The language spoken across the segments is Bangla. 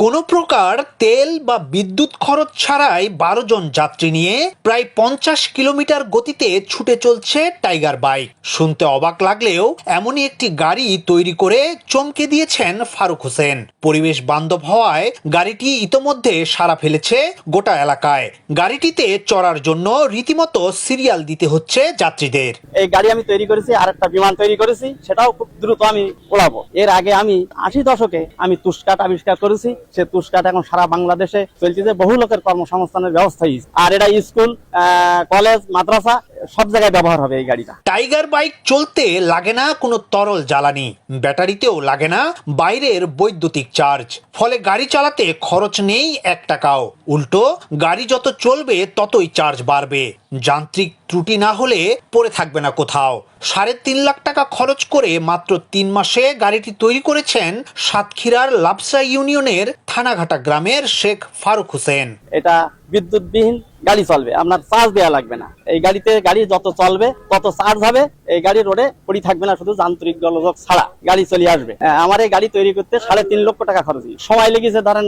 কোনো প্রকার তেল বা বিদ্যুৎ খরচ ছাড়াই 12 জন যাত্রী নিয়ে প্রায় 50 কিলোমিটার গতিতে ছুটে চলছে টাইগার বাইক। শুনতে অবাক লাগলেও এমনই একটি গাড়ি তৈরি করে চমকে দিয়েছেন ফারুক হোসেন। পরিবেশ বান্ধব হওয়ায় গাড়িটি ইতোমধ্যে সাড়া ফেলেছে গোটা এলাকায়। গাড়িটিতে চড়ার জন্য রীতিমতো সিরিয়াল দিতে হচ্ছে যাত্রীদের। এই গাড়ি আমি তৈরি করেছি, আর একটা বিমান তৈরি করেছি, সেটাও খুব দ্রুত আমি ওড়াবো। এর আগে আমি 80 দশকে আমি তুষকাট আবিষ্কার করেছি। সে তুষকাট এখন সারা বাংলাদেশে চলছে, বহু লোকের কর্মসংস্থানের ব্যবস্থা হয়েছে। আর এটা স্কুল, কলেজ, মাদ্রাসা সব জায়গায় ব্যবহার হবে এই গাড়িটা। টাইগার বাইক চলতে লাগে না কোনো তরল জ্বালানি, ব্যাটারিতেও লাগে না বাইরের বৈদ্যুতিক চার্জ। ফলে গাড়ি চালাতে খরচ নেই 1 টাকাও। উল্টো গাড়ি যত চলবে ততই চার্জ বাড়বে। যান্ত্রিক ত্রুটি না হলে পড়ে থাকবে না কোথাও। 3.5 লাখ টাকা খরচ করে মাত্র 3 মাসে গাড়িটি তৈরি করেছেন সাতক্ষীরার লাবসা ইউনিয়নের থানাঘাটা গ্রামের শেখ ফারুক হোসেন। এটা বিদ্যুৎবিহীন গাড়ি চলবে, আপনার চার্জ দেওয়া লাগবে না। এই গাড়িতে গাড়ি যত চলবে তত চার্জ হবে। এই গাড়ি রোডে পড়ে থাকবে না, শুধু যান্ত্রিক গোলযোগ ছাড়া গাড়ি চলে আসবে। আমার এই গাড়ি তৈরি করতে 3.5 লক্ষ টাকা খরচ, সময় লেগেছে ধরেন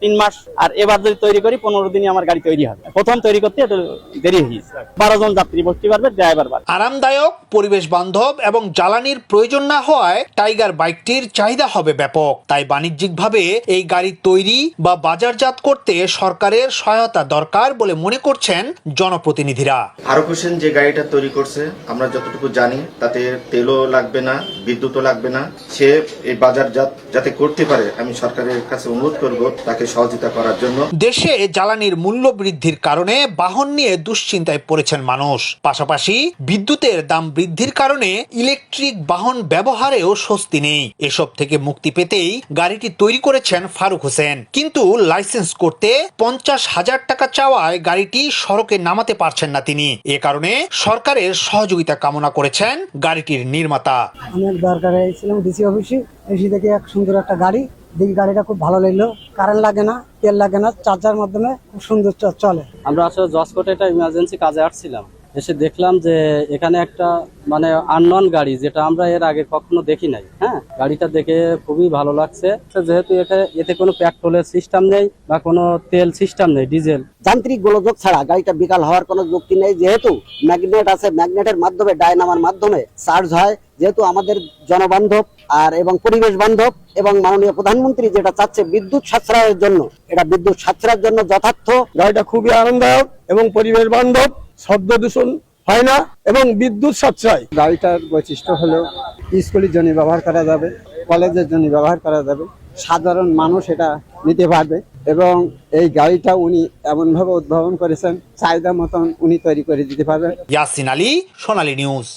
3 মাস। আর এবার যদি তৈরি করি 15 দিনে আমার গাড়ি তৈরি হবে। প্রথম তৈরি করতে একটু দেরি হয়েছে। 12 জন যাত্রী বসতে পারবে, ড্রাইভার পারবে। আরামদায়ক, পরিবেশ বান্ধব এবং জ্বালানির প্রয়োজন না হওয়ায় টাইগার বাইকটির চাহিদা হবে ব্যাপক। তাই বাণিজ্যিকভাবে এই গাড়ি তৈরি বা বাজারজাত করতে সরকারের সহায়তা দরকার বলে মনে করছেন জনপ্রতিনিধিরা। ফারুক হোসেন যে গাড়িটা তৈরি করছে, আমরা যতটুকু জানি তাতে তেলও লাগবে না, বিদ্যুৎও লাগবে না। সে এই বাজারজাত যাতে করতে পারে, আমি সরকারের কাছে অনুরোধ করব তাকে সহযোগিতা করার জন্য। দেশে জ্বালানির মূল্য বৃদ্ধির কারণে বাহন নিয়ে দুশ্চিন্তায় পড়েছেন মানুষ। পাশাপাশি বিদ্যুতের দাম বৃদ্ধির কারণে ইলেকট্রিক বাহন ব্যবহারেও স্বস্তি নেই। এসব থেকে মুক্তি পেতেই গাড়িটি তৈরি করেছেন ফারুক হোসেন। কিন্তু লাইসেন্স করতে 50,000 টাকা চাওয়ায় গাড়িটি সড়কে নামাতে পারছেন না তিনি। এ কারণে সরকারের সহযোগিতা কামনা করেছেন গাড়িটির নির্মাতা। অনেক দরকার হয়েছিল ডিসি অফিসে, এসে দেখে এক সুন্দর একটা গাড়ি দেখি, গাড়িটা খুব ভালো লাগলো। কারেন্ট লাগে না, তেল লাগে না, চার্জার মাধ্যমে খুব সুন্দর চলে। আমরা আসলে জজকোটে একটা ইমার্জেন্সি কাজে আসছিলাম, এসে দেখলাম যে এখানে একটা আননন গাড়ি, যেটা আমরা এর আগে কখনো দেখি নাই। হ্যাঁ, গাড়িটা দেখে খুবই ভালো লাগছে। যেহেতু এতে কোনো পেট্রোলের সিস্টেম নেই বা কোনো তেল সিস্টেম নেই, ডিজেল। যান্ত্রিক গোলযোগ ছাড়া গাড়িটা বিকল হওয়ার কোনো যুক্তি নেই। যেহেতু ম্যাগনেট আছে, ম্যাগনেটের মাধ্যমে ডায়নামার মাধ্যমে চার্জ হয়। যেহেতু আমাদের জনবান্ধব আর এবং পরিবেশ বান্ধব, এবং মাননীয় প্রধানমন্ত্রী যেটা চাচ্ছে বিদ্যুৎ সাশ্রয়ের জন্য, এটা বিদ্যুৎ সাশ্রয়ের জন্য যথার্থ। গাড়িটা খুবই আরামদায়ক এবং পরিবেশ বান্ধব, শব্দ দূষণ হয় না এবং বিদ্যুৎ সাশ্রয়। গাড়িটার বৈশিষ্ট্য হলো স্কুলের জন্য ব্যবহার করা যাবে, কলেজের জন্য ব্যবহার করা যাবে, সাধারণ মানুষ এটা নিতে পারবে। এবং এই গাড়িটা উনি এমনভাবে উদ্ভাবন করেছেন, চাহিদা মতন উনি তৈরি করে দিতে পারবেন। ইয়াসিন আলী, সোনালী নিউজ।